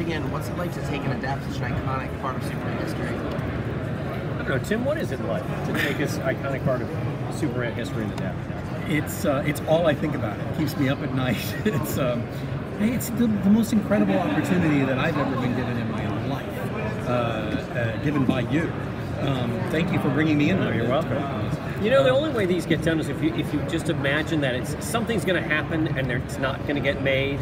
jumping in, what's it like to take and adapt such an iconic part of Superman history? I don't know, Tim, what is it like to take this iconic part of Superman history and adapt? It's all I think about. It keeps me up at night. It's the most incredible opportunity that I've ever been given in my life, given by you. Thank you for bringing me in. You're welcome. You know, the only way these get done is if you just imagine that something's going to happen and it's not going to get made,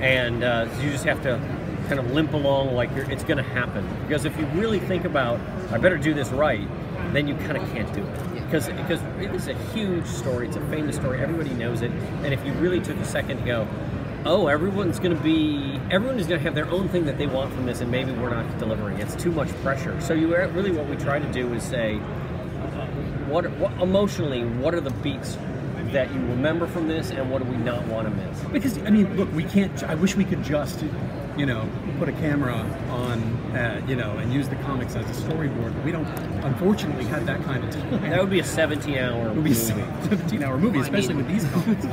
and you just have to kind of limp along like it's going to happen. Because if you really think about, I better do this right, then you kind of can't do it. Because it is a huge story, it's a famous story, everybody knows it, and if you really took a second to go, oh, everyone is going to have their own thing that they want from this, and maybe we're not delivering. It's too much pressure. So really what we try to do is say, what emotionally, what are the beats that you remember from this, and what do we not want to miss? Because, I mean, look, we can't, I wish we could just, put a camera on, and use the comics as a storyboard, but we don't, unfortunately, have that kind of time. That would be a 17-hour movie. It would be a 17-hour movie, especially with these comics.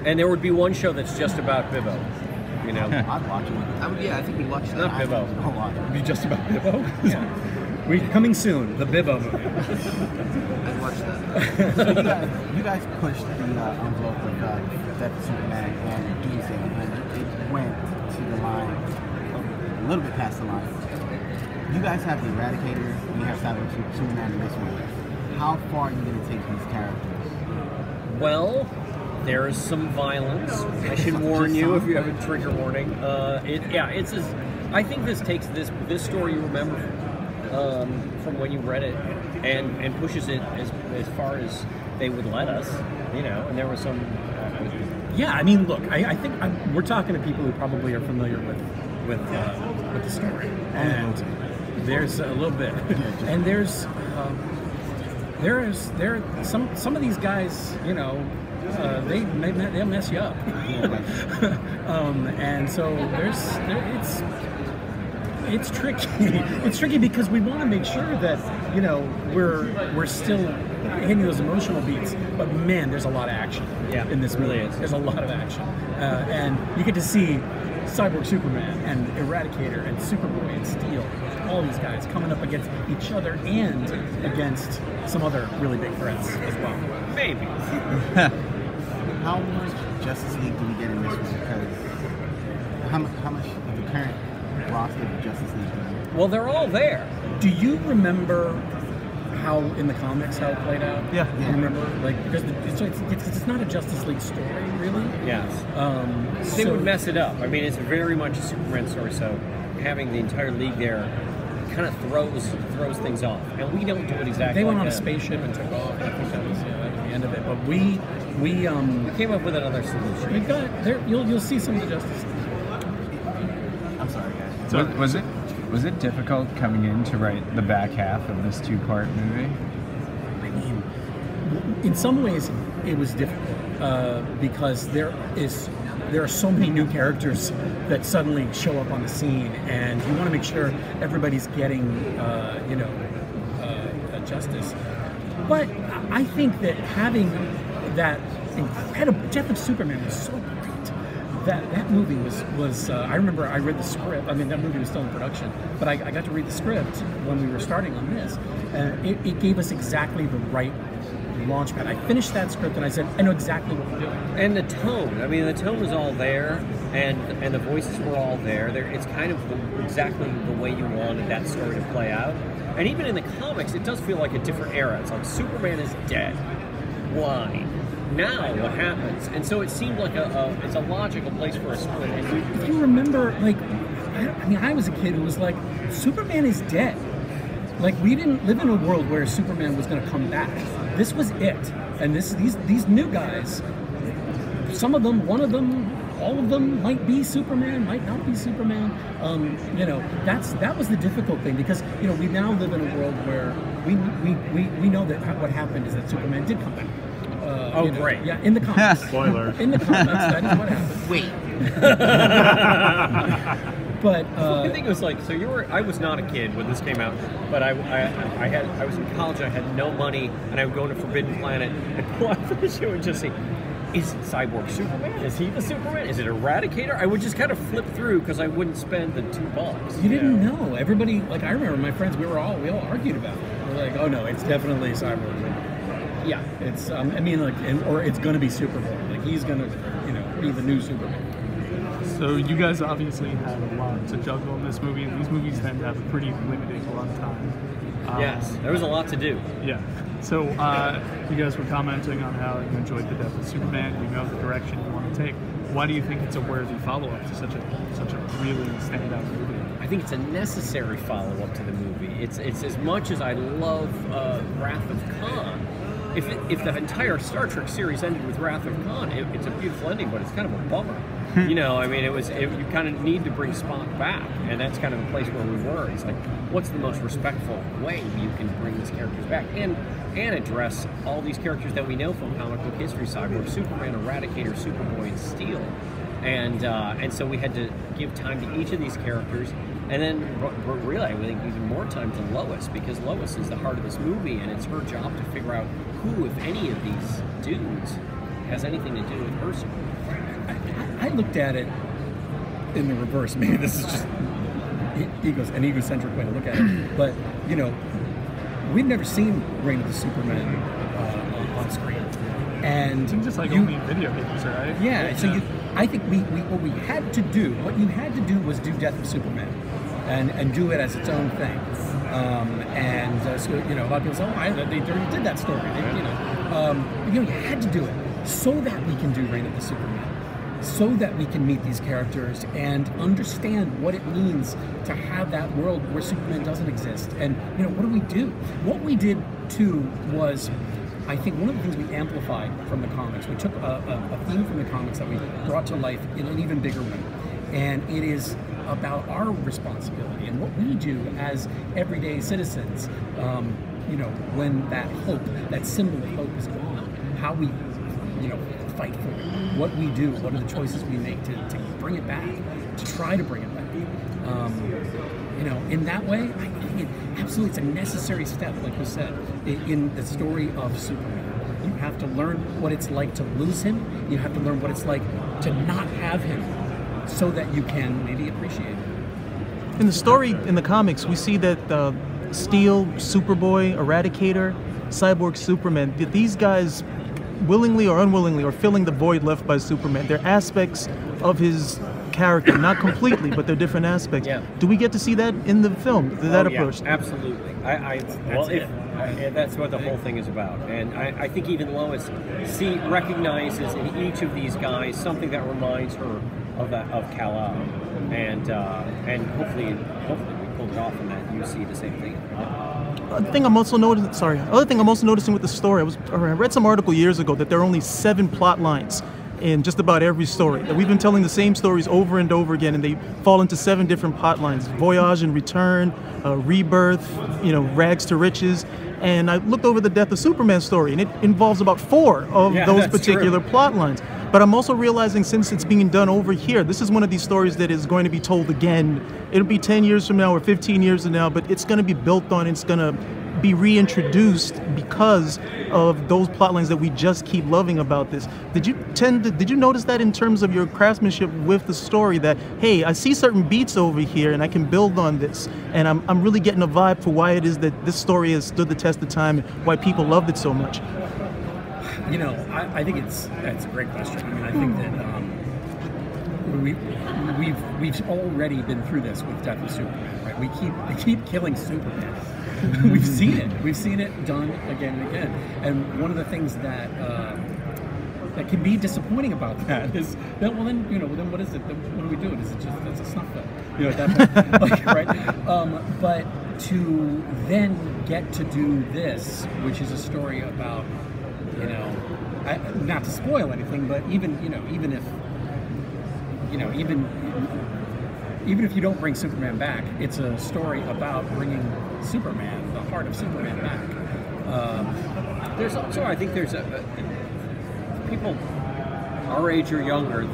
And there would be one show that's just about Bibbo, I'd watch it. I think we'd watch that. Not Bibbo. It would be just about Bibbo? Yeah. Coming soon, the Bibbo movie. I'd watch that. So you guys pushed the envelope of Death of Superman and Doomsday, and it went to the line, a little bit past the line. You guys have the Eradicator, and you have Superman in this one. How far are you going to take these characters? Well, there is some violence. I should warn you if you have a trigger warning. I think this takes this story you remember from when you read it and pushes it as far as they would let us, and there was some... Yeah, I mean, look, I think we're talking to people who probably are familiar with the story, and there's a little bit, and there are some of these guys, they'll mess you up, and so it's tricky. It's tricky because we want to make sure that we're still hitting those emotional beats, but man, there's a lot of action in this movie. Really is. There's a lot of action, and you get to see Cyborg Superman and Eradicator and Superboy and Steel, all these guys coming up against each other and against some other really big threats as well. Maybe. How much Justice League do we get in this one? Because how much of the current roster of Justice League do we get? Well, they're all there. Do you remember how in the comics how it played out? Yeah. You remember, because it's not a Justice League story, really. Yes. They would mess it up. I mean, it's very much a Superman story, so having the entire league there kind of throws things off, and we don't do it exactly. They went like on a that. spaceship and took off. I think that was the end of it. But we came up with another solution. We got there. You'll see some of the Justice League. I'm sorry, guys. So, was it difficult coming in to write the back half of this two-part movie? I mean, in some ways, it was difficult because there are so many new characters that suddenly show up on the scene, and you want to make sure everybody's getting, justice. But I think that having that incredible Death of Superman was so great. That movie was I remember I read the script. I mean, that movie was still in production, but I got to read the script when we were starting on this, and it gave us exactly the right launchpad. I finished that script and I said, I know exactly what we're doing. And the tone. I mean, the tone was all there, and the voices were all there. It's kind of exactly the way you wanted that story to play out. And even in the comics, it does feel like a different era. It's like Superman is dead. Why? Now what happens? And so it seemed like it's a logical place for a split. If you remember, I was a kid who was like, Superman is dead. Like, we didn't live in a world where Superman was going to come back. This was it. And these new guys, some of them, one of them, all of them might be Superman, might not be Superman. That was the difficult thing, because we now live in a world where we know that what happened is that Superman did come back. Great. Yeah, in the comics. Spoiler. In the comics, that is what happened. Wait. But I think it was like, I was not a kid when this came out, but I was in college and I had no money, and I would go to Forbidden Planet and pull out the show and just see, is it Cyborg Superman? Is he the Superman? Is it Eradicator? I would just kind of flip through because I wouldn't spend the $2. You didn't know. Everybody, like I remember my friends, we all argued about it. We're like, oh no, it's definitely Cyborg. Yeah, it's I mean, like, or it's going to be Superboy. Like he's going to, be the new Superman. So you guys obviously had a lot to juggle in this movie, and these movies tend to have a pretty limited runtime. Yes, there was a lot to do. Yeah. So you guys were commenting on how you enjoyed the death of Superman. You know the direction you want to take. Why do you think it's a worthy follow-up to such a really standout movie? I think it's a necessary follow-up to the movie. It's as much as I love Wrath of Khan. If the entire Star Trek series ended with Wrath of Khan, it's a beautiful ending, but it's kind of a bummer. You kind of need to bring Spock back, and that's kind of the place where we were. It's like, what's the most respectful way you can bring these characters back and address all these characters that we know from comic book history: Cyborg, Superman, Eradicator, Superboy, and Steel. And so we had to give time to each of these characters, and then really, I think even more time to Lois, because Lois is the heart of this movie, and it's her job to figure out who, if any of these dudes, has anything to do with her story. I looked at it in the reverse. Maybe this is just an egocentric way to look at it. But, we've never seen Reign of the Superman on screen. And it seems just like only in video games, right? Yeah, so I think what you had to do was do Death of Superman and do it as its own thing. So, a lot of people say, they already did that story. You had to do it so that we can do Reign of the Superman, so that we can meet these characters and understand what it means to have that world where Superman doesn't exist. And, what do we do? What we did, too, was, I think one of the things we amplified from the comics, we took a theme from the comics that we brought to life in an even bigger way. And it is about our responsibility and what we do as everyday citizens, when that hope, that symbol of hope is gone, how we, fight for it, what we do, what are the choices we make to bring it back, to try to bring it back. In that way, I think absolutely it's a necessary step, like you said, in the story of Superman. You have to learn what it's like to lose him. You have to learn what it's like to not have him, so that you can maybe appreciate it. In the story, in the comics, we see that Steel, Superboy, Eradicator, Cyborg, Superman, that these guys, willingly or unwillingly, are filling the void left by Superman. They're aspects of his character, not completely, but they're different aspects. Yeah. Do we get to see that in the film, that approach? Yeah, absolutely. That's what the whole thing is about. And I think even Lois recognizes in each of these guys something that reminds her of Kal-El, and hopefully we pulled it off, and that you see the same thing. Other thing I'm also noticing with the story, I read some article years ago that there are only 7 plot lines in just about every story. That we've been telling the same stories over and over again, and they fall into 7 different plot lines: Voyage and Return, Rebirth, Rags to Riches. And I looked over the Death of Superman story, and it involves about 4 of those particular plot lines. But I'm also realizing, since it's being done over here, this is one of these stories that is going to be told again. It'll be 10 years from now or 15 years from now, but it's going to be built on, it's going to be reintroduced because of those plot lines that we just keep loving about this. Did you notice that in terms of your craftsmanship with the story, that, hey, I see certain beats over here and I can build on this, and I'm really getting a vibe for why it is that this story has stood the test of time and why people loved it so much? I think that's a great question. I mean, I think that we've already been through this with Death of Superman, right? We keep killing Superman. We've seen it done again and again. And one of the things that that can be disappointing about that is that, well, then what is it? What are we doing? Is it just that's a snuff film? At that point, right? But to then get to do this, which is a story about, not to spoil anything, but even if you don't bring Superman back, it's a story about bringing Superman, the heart of Superman, back. There's also, I think there's people our age or younger,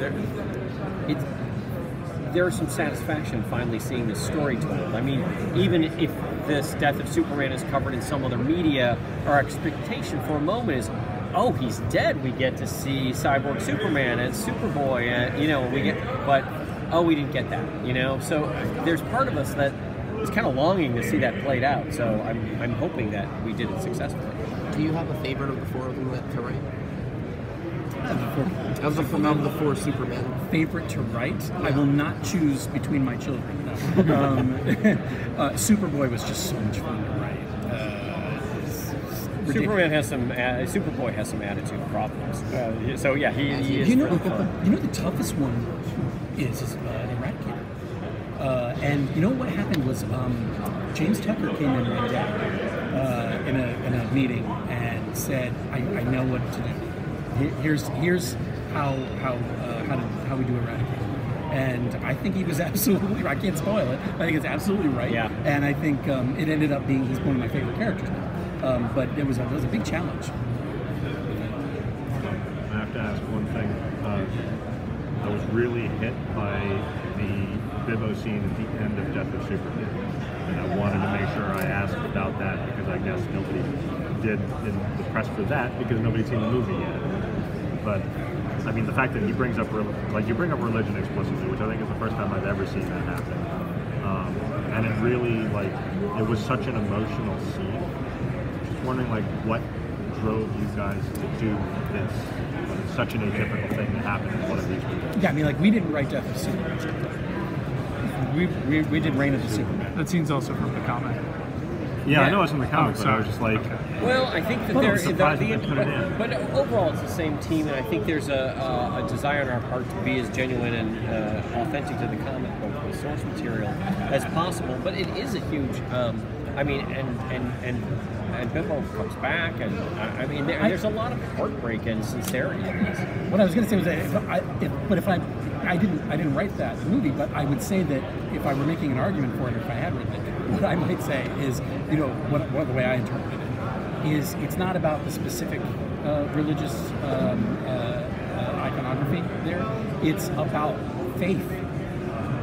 there's some satisfaction finally seeing this story told. I mean, even if this Death of Superman is covered in some other media, our expectation for a moment is, oh, he's dead, we get to see Cyborg Superman and Superboy, and we get, but oh, we didn't get that, So there's part of us that is kind of longing to see that played out. So I'm hoping that we did it successfully. Do you have a favorite of the four of them to write? Of the four Supermen. Favorite to write? Yeah. I will not choose between my children. No. Superboy was just so much fun to write. Superman has some. Superboy has some attitude problems. So yeah, he is. You know the toughest one is Eradicator. And you know what happened was James Tucker came in one day in a meeting and said, "I know what to do. Here's how we do Eradicator." And I think he was absolutely right. I can't spoil it. I think it's absolutely right. Yeah. And I think it ended up being he's one of my favorite characters now. But it was a big challenge. I have to ask one thing. I was really hit by the Bibbo scene at the end of Death of Superman, and I wanted to make sure I asked about that because I guess nobody did in the press for that because nobody's seen the movie yet. But I mean, the fact that he brings up you bring up religion explicitly, which I think is the first time I've ever seen that happen, and it really it was such an emotional scene. Wondering what drove you guys to do this? It's such an atypical thing to happen in one of these movies. Yeah, I mean, we didn't write Death of Superman. We did Reign of the Superman. That scene's also from the comic. Yeah, I know it's in the comic, but I was just like, well, I think that but overall it's the same team, and I think there's a desire on our part to be as genuine and authentic to the comic book, the source material, as possible. But it is a huge. And Bibbo comes back, and there's a lot of heartbreak and sincerity in this. What I was going to say was that I didn't write that movie, but I would say that if I were making an argument for it, or if I had written it, what I might say is, what the way I interpret it is, it's not about the specific religious iconography there. It's about faith.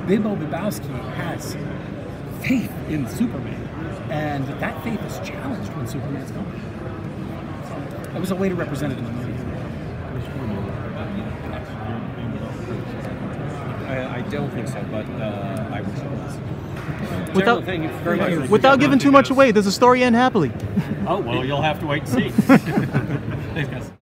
Bibbo Bibowski has faith in Superman. And that faith is challenged when Superman's gone. So that was a way to represent it in the movie. I don't think so, but I wish it was. Thank you very much. Without giving too much away, does the story end happily? Oh, well, you'll have to wait and see. Thanks, guys.